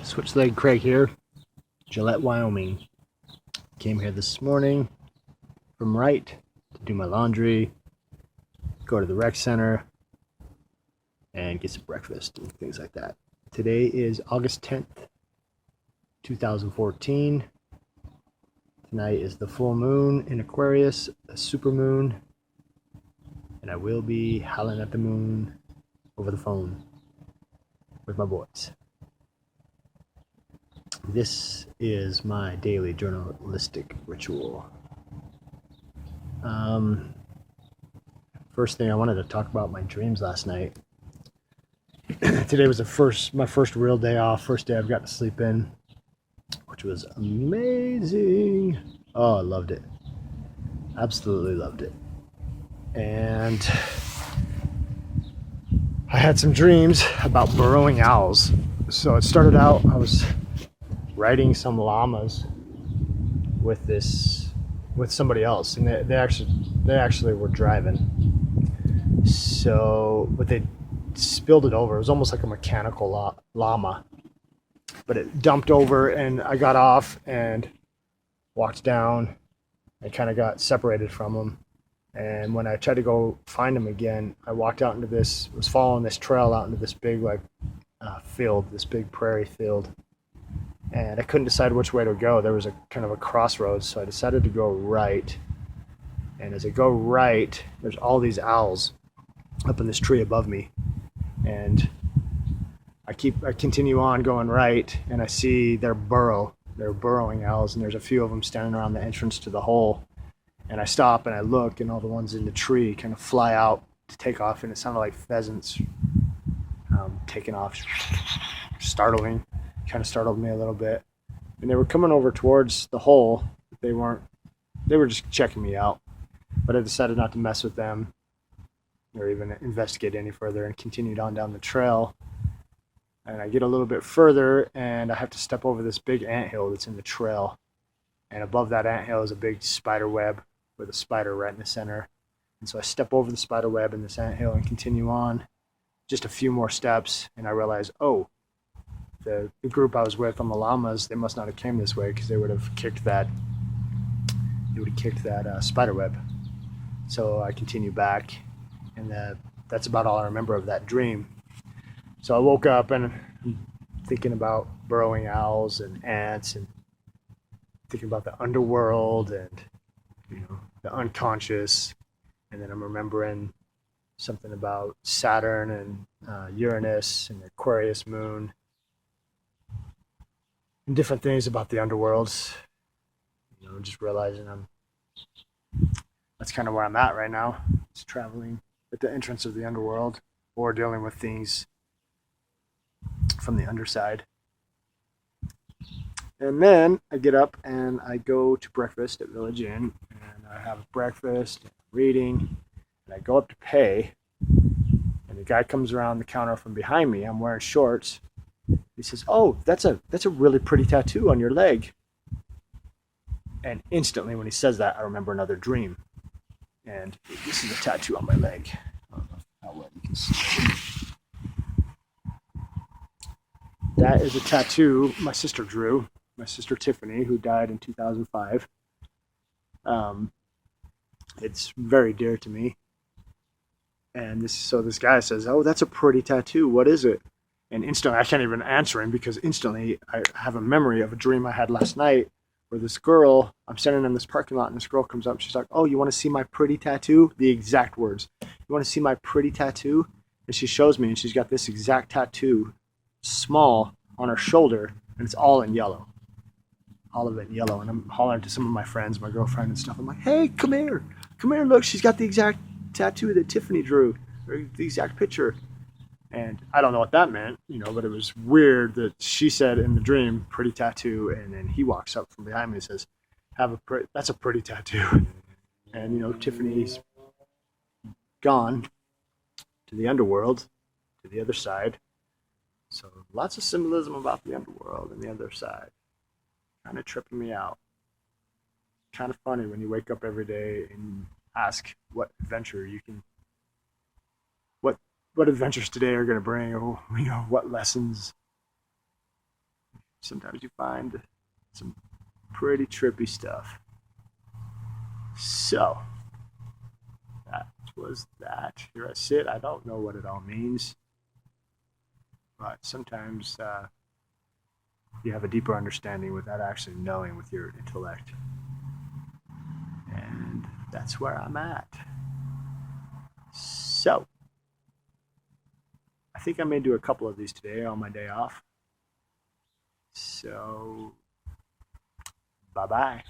SwitchlegCraig here, Gillette, Wyoming. Came here this morning from Wright to do my laundry, go to the rec center, and get some breakfast and things like that. Today is August 10th, 2014. Tonight is the full moon in Aquarius, a super moon, and I will be howling at the moon over the phone with my boys. This is my daily journalistic ritual. First thing, I wanted to talk about my dreams last night. Today was my first real day off, first day I've got to sleep in, which was amazing. Oh, I loved it. Absolutely loved it. And I had some dreams about burrowing owls. So it started out, I was riding some llamas with somebody else, and they actually were driving. So, but they spilled it over. It was almost like a mechanical llama, but it dumped over, and I got off and walked down and kind of got separated from them. And when I tried to go find them again, I walked out into was following this trail out into this big field, this big prairie field. And I couldn't decide which way to go. There was a kind of a crossroads, so I decided to go right. And as I go right, there's all these owls up in this tree above me. And I continue on going right, and I see their burrowing owls, and there's a few of them standing around the entrance to the hole. And I stop and I look, and all the ones in the tree kind of fly out to take off, and it sounded like pheasants taking off, startling. Kind of startled me a little bit. And they were coming over towards the hole. They were just checking me out. But I decided not to mess with them or even investigate any further, and continued on down the trail. And I get a little bit further, and I have to step over this big anthill that's in the trail. And above that anthill is a big spider web with a spider right in the center. And so I step over the spider web in this anthill and continue on just a few more steps, and I realize, oh, the group I was with on the llamas, they must not have came this way, because they would have kicked that spider web. So I continue back, and that's about all I remember of that dream. So I woke up and I'm thinking about burrowing owls and ants, and thinking about the underworld and the unconscious. And then I'm remembering something about Saturn and Uranus and the Aquarius moon, and different things about the underworld. Just realizing that's kind of where I'm at right now. It's traveling at the entrance of the underworld, or dealing with things from the underside. And then I get up and I go to breakfast at Village Inn, and I have breakfast, reading, and I go up to pay, and the guy comes around the counter from behind me. I'm wearing shorts. He says, "Oh, that's a really pretty tattoo on your leg." And instantly when he says that, I remember another dream. And this is a tattoo on my leg. I don't know how well you can see. That is a tattoo my sister drew. My sister Tiffany, who died in 2005. It's very dear to me. And this guy says, "Oh, that's a pretty tattoo. What is it?" And instantly, I can't even answer him, because instantly I have a memory of a dream I had last night where this girl, I'm standing in this parking lot, and this girl comes up and she's like, "Oh, you want to see my pretty tattoo?" The exact words. "You want to see my pretty tattoo?" And she shows me, and she's got this exact tattoo, small, on her shoulder, and it's all in yellow. All of it in yellow. And I'm hollering to some of my friends, my girlfriend and stuff. I'm like, "Hey, come here, look, she's got the exact tattoo that Tiffany drew, or the exact picture." And I don't know what that meant, but it was weird that she said in the dream, "pretty tattoo," and then he walks up from behind me and says, "That's a pretty tattoo." And Tiffany's gone to the underworld, to the other side. So lots of symbolism about the underworld and the other side. Kind of tripping me out. Kind of funny when you wake up every day and ask what adventure you can, what adventures today are going to bring, or what lessons sometimes you find some pretty trippy stuff. So that was that. Here I sit. I don't know what it all means, but sometimes you have a deeper understanding without actually knowing with your intellect. And that's where I'm at. So I think I may do a couple of these today on my day off. So bye-bye.